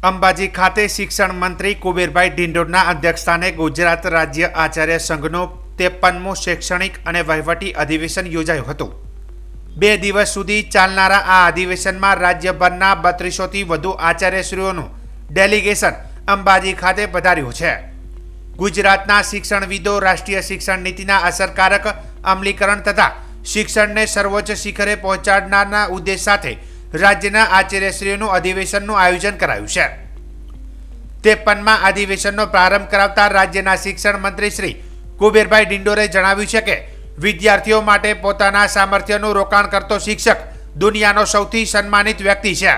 અંબાજી ખાતે શિક્ષણ મંત્રી કુબેરભાઈ ડિંડોરના અધ્યક્ષસ્થાને ગુજરાત રાજ્ય આચાર્ય સંઘનું 53મું શૈક્ષણિક અને વહીવટી અધિવેશન યોજાયું હતું। 2 દિવસ સુધી ચાલનારા આ અધિવેશનમાં રાજ્યભરના 3200થી વધુ આચાર્યશ્રીઓનું ડેલિગેશન અંબાજી ખાતે પધાર્યું છે। ગુજરાતના શિક્ષણવિદો રાષ્ટ્રીય શિક્ષણ નીતિના અસરકારક અમલીકરણ તથા શિક્ષણને સર્વોચ્ચ શિખરે પહોંચાડનારના ઉદ્દેશ સાથે રાજ્યના આચાર્યશ્રીઓનું અધિવેશનનું આયોજન કરાયું છે। 53મા અધિવેશનનો પ્રારંભ કરાવતા રાજ્યના શિક્ષણ મંત્રી શ્રી કુબેરભાઈ ડિંડોરે જણાવ્યું છે કે વિદ્યાર્થીઓ માટે પોતાના સામર્થ્યનું રોકાણ કરતો શિક્ષક દુનિયાનો સૌથી સન્માનિત વ્યક્તિ છે।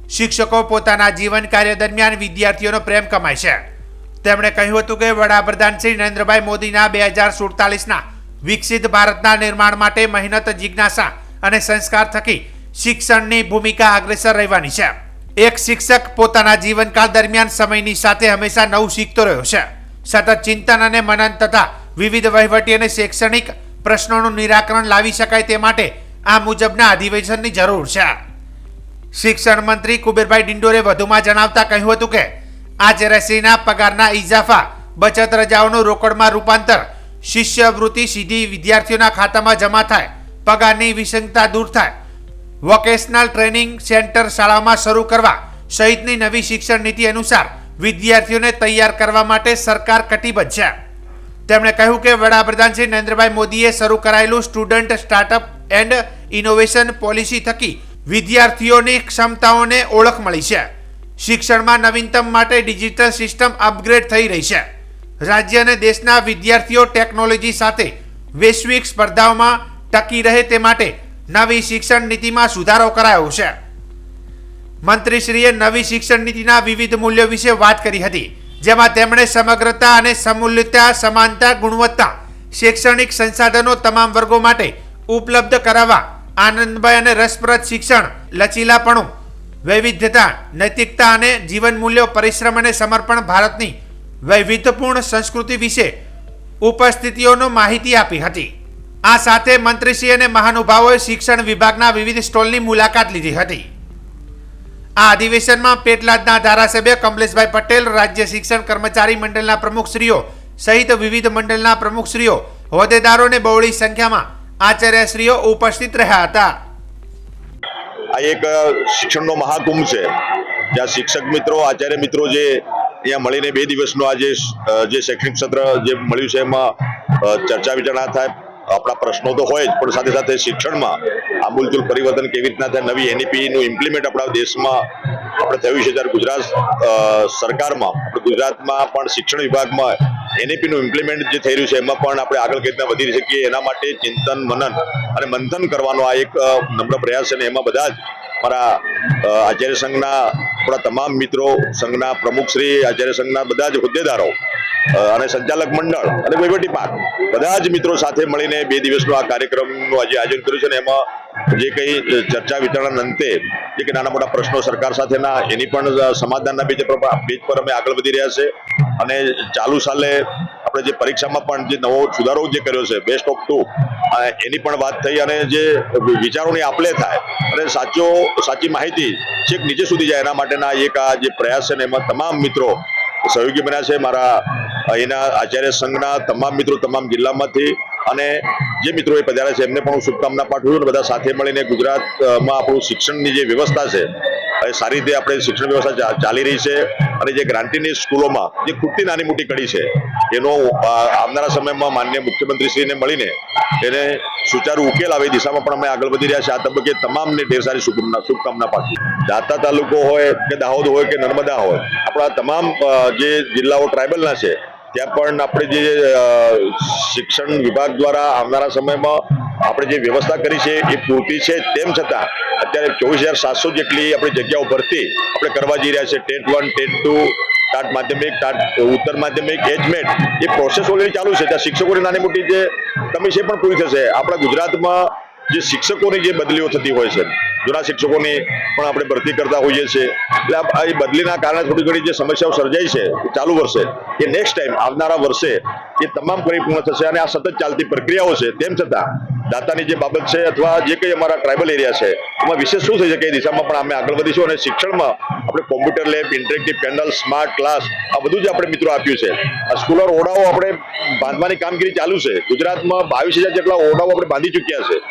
શિક્ષકો પોતાના જીવન કાર્ય દરમિયાન વિદ્યાર્થીઓનો પ્રેમ કમાય છે। તેમણે કહ્યું હતું કે વડાપ્રધાન શ્રી નરેન્દ્રભાઈ મોદીના 2047ના વિકસિત ભારતના નિર્માણ માટે મહેનત, જિજ્ઞાસા અને સંસ્કાર થકી શિક્ષણની ભૂમિકા અગ્રેસર રહેવાની છે। એક શિક્ષક પોતાના જીવનકાળ દરમિયાન સમયની સાથે હંમેશા નવું શીખતો રહ્યો છે। સતત ચિંતન અને મનન તથા વિવિધ વહીવટી અને શૈક્ષણિક પ્રશ્નોનું નિરાકરણ લાવી શકાય તે માટે આ મુજબના અધિવેશનની જરૂર છે। શિક્ષણ મંત્રી કુબેરભાઈ ડિંડોરે વધુમાં જણાવતા કહ્યું હતું કે આચાર્યશ્રીના પગારના ઇજાફા, બચત રજાઓનું રોકડમાં રૂપાંતર, શિષ્યવૃત્તિ સીધી વિદ્યાર્થીઓના ખાતામાં જમા થાય, પગારની વિસંગતતા દૂર થાય, વોકેશનલ ટ્રેનિંગ સેન્ટર શાળામાં શરૂ કરવા સહિતની નવી શિક્ષણ નીતિ અનુસાર વિદ્યાર્થીઓને તૈયાર કરવા માટે સરકાર કટિબદ્ધ છે। તેમણે કહ્યું કે વડાપ્રધાન શ્રી નરેન્દ્રભાઈ મોદીએ શરૂ કરાયેલું student startup and innovation policy થકી વિદ્યાર્થીઓની ક્ષમતાઓને ઓળખ મળી છે। શિક્ષણમાં નવીનતમ માટે ડિજિટલ સિસ્ટમ અપગ્રેડ થઈ રહી છે। રાજ્ય અને દેશના વિદ્યાર્થીઓ ટેકનોલોજી સાથે વૈશ્વિક સ્પર્ધાઓમાં ટકી રહે તે માટે નવી શિક્ષણ નીતિમાં સુધારો કરાયો છે। મંત્રીશ્રીએ નવી શિક્ષણ નીતિના વિવિધ મૂલ્યો વિશે વાત કરી હતી, જેમાં તેમણે સમગ્રતા અને સમૂલ્યતા, સમાનતા, ગુણવત્તા, શૈક્ષણિક સંસાધનો તમામ વર્ગો માટે ઉપલબ્ધ કરાવવા, આનંદમય અને રસપ્રદ શિક્ષણ, લચીલાપણું, વૈવિધ્યતા, નૈતિકતા અને જીવન મૂલ્યો, પરિશ્રમ અને સમર્પણ, ભારતની વૈવિધ્યપૂર્ણ સંસ્કૃતિ વિશે ઉપસ્થિતિઓનો માહિતી આપી હતી। આ સાથે મંત્રીશ્રી અને મહાનુભાવોએ શિક્ષણ વિભાગના વિવિધ સ્ટોલની મુલાકાત લીધી હતી। આ અધિવેશનમાં પેટલાદના ધારાસભ્ય કમલેશભાઈ પટેલ, રાજ્ય શિક્ષણ કર્મચારી મંડળના પ્રમુખશ્રીઓ સહિત વિવિધ મંડળના પ્રમુખશ્રીઓ, હોદ્દેદારો અને બહોળી સંખ્યામાં આચાર્યશ્રીઓ ઉપસ્થિત રહ્યા હતા। આ એક શિક્ષણનો મહાકુંભ છે, જ્યાં શિક્ષક મિત્રો, આચાર્ય મિત્રો જે અહીંયા મળીને 2 દિવસનો આજે જે શૈક્ષણિક સત્ર જે મળ્યું છે એમાં ચર્ચા વિચારણા થાય। આપણા પ્રશ્નો તો હોય જ, પણ સાથે સાથે શિક્ષણમાં આમૂલચૂલ પરિવર્તન કેવી રીતના થાય, નવી એનઈપીનું ઇમ્પ્લિમેન્ટ આપણા દેશમાં આપણે થયું છે, ત્યારે ગુજરાત સરકારમાં, આપણે ગુજરાતમાં પણ શિક્ષણ વિભાગમાં એનઈપીનું ઇમ્પ્લિમેન્ટ જે થઈ રહ્યું છે એમાં પણ આપણે આગળ કઈ રીતના વધી શકીએ એના માટે ચિંતન, મનન અને મંથન કરવાનો આ એક નમ્ર પ્રયાસ છે। અને એમાં બધા જ મારા આચાર્ય સંઘના આપણા તમામ મિત્રો, સંઘના પ્રમુખશ્રી, આચાર્ય સંઘના બધા જ હોદ્દેદારો અને સંચાલક મંડળ અને વહીવટી પાક બધા જ મિત્રો સાથે મળીને 2 દિવસનો આ કાર્યક્રમનું આજે આયોજન કર્યું છે। અને એમાં જે કંઈ ચર્ચા વિચારણા અંતે જે કે નાના મોટા પ્રશ્નો સરકાર સાથેના એની પણ સમાધાનના પેજ પર અમે આગળ વધી રહ્યા છે। અને ચાલુ સાલે આપણે જે પરીક્ષામાં પણ જે નવો સુધારો જે કર્યો છે, બેસ્ટ ઓફ 2, એની પણ વાત થઈ અને જે વિચારોની આપલે થાય અને સાચી માહિતી છેક નીચે સુધી જાય એના માટેના એક આ જે પ્રયાસ છે ને એમાં તમામ મિત્રો સહયોગી બન્યા છે। મારા અહીંના આચાર્ય સંઘના તમામ મિત્રો તમામ જિલ્લામાંથી અને જે મિત્રોએ પધાર્યા છે એમને પણ હું શુભકામના પાઠવું છું। બધા સાથે મળીને ગુજરાતમાં આપણું શિક્ષણની જે વ્યવસ્થા છે એ સારી રીતે આપણે શિક્ષણ વ્યવસ્થા ચાલી રહી છે અને જે ગ્રાન્ટીની સ્કૂલોમાં જે ખૂટતી નાની મોટી કડી છે એનો આવનારા સમયમાં માનનીય મુખ્યમંત્રીશ્રીને મળીને એને સુચારુ ઉકેલ આવે એ દિશામાં પણ અમે આગળ વધી રહ્યા છીએ। આ તબક્કે તમામને ઢેર સારી શુભકામના પાઠવું। દાંતા તાલુકો હોય કે દાહોદ હોય કે નર્મદા હોય, આપણા તમામ જે જિલ્લાઓ ટ્રાઇબલના છે ત્યાં પણ આપણે જે શિક્ષણ વિભાગ દ્વારા આવનારા સમયમાં આપણે જે વ્યવસ્થા કરી છે એ પૂરતી છે, તેમ છતાં અત્યારે 24,700 જેટલી આપણી જગ્યાઓ ભરતી આપણે કરવા જઈ રહ્યા છે। ટેટ 1, ટેટ 2, ટાટ માધ્યમિક, ટાટ ઉત્તર માધ્યમિક, એજમેટ, એ પ્રોસેસ ઓલરેડી ચાલુ છે। ત્યાં શિક્ષકોની નાની મોટી જે કમી છે પણ પૂરી થશે। આપણા ગુજરાતમાં જે શિક્ષકોની જે બદલીઓ થતી હોય છે, જૂના શિક્ષકોની પણ આપણે ભરતી કરતા હોઈએ છીએ, એટલે એ બદલીના કારણે થોડી ઘણી જે સમસ્યાઓ સર્જાઈ છે ચાલુ વર્ષે એ નેક્સ્ટ ટાઈમ આવનારા વર્ષે એ તમામ પરિપૂર્ણ થશે અને આ સતત ચાલતી પ્રક્રિયાઓ છે। તેમ છતાં દાતાની જે બાબત છે અથવા જે કંઈ અમારા ટ્રાઇબલ એરિયા છે એમાં વિશેષ શું થઈ શકે એ દિશામાં પણ અમે આગળ વધીશું અને શિક્ષણમાં આપણે computer lab, interactive panel, smart class આ બધું જ આપણે મિત્રો આપ્યું છે. આ સ્કૂલ ઓરડાઓ આપણે બાંધવાની કામગીરી ચાલુ છે. ગુજરાતમાં 22,000 જેટલા ઓરડાઓ આપણે બાંધી ચૂક્યા છે.